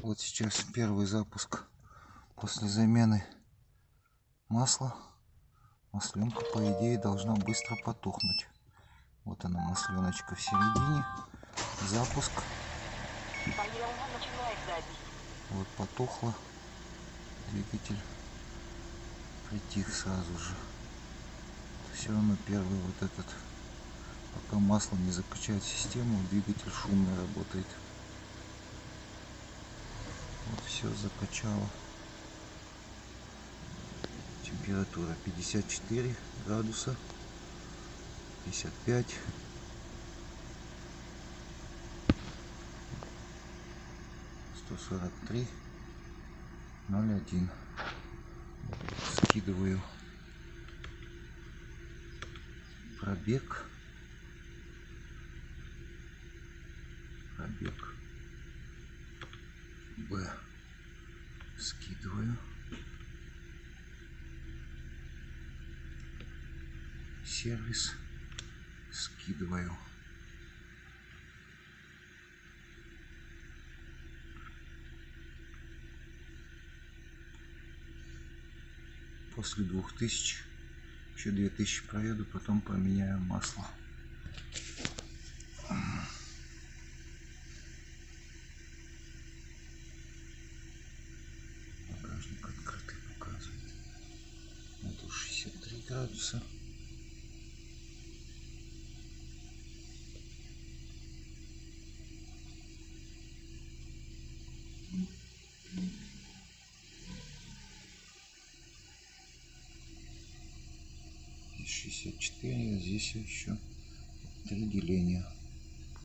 Вот сейчас первый запуск после замены масла. Масленка, по идее, должна быстро потухнуть. Вот она, масленочка в середине. Запуск. Вот потухло. Двигатель притих сразу же. Все равно первый вот этот, пока масло не закачает систему, двигатель шумно работает. Вот все закачало. Температура 54 градуса, 55, 143, 0,1. Скидываю пробег. Б. Скидываю. Сервис. Скидываю. После 2000 еще 2000 проеду, потом поменяю масло. Багажник открытый показывает. Вот уж 63 градуса. Здесь 64, а здесь еще 3 деления.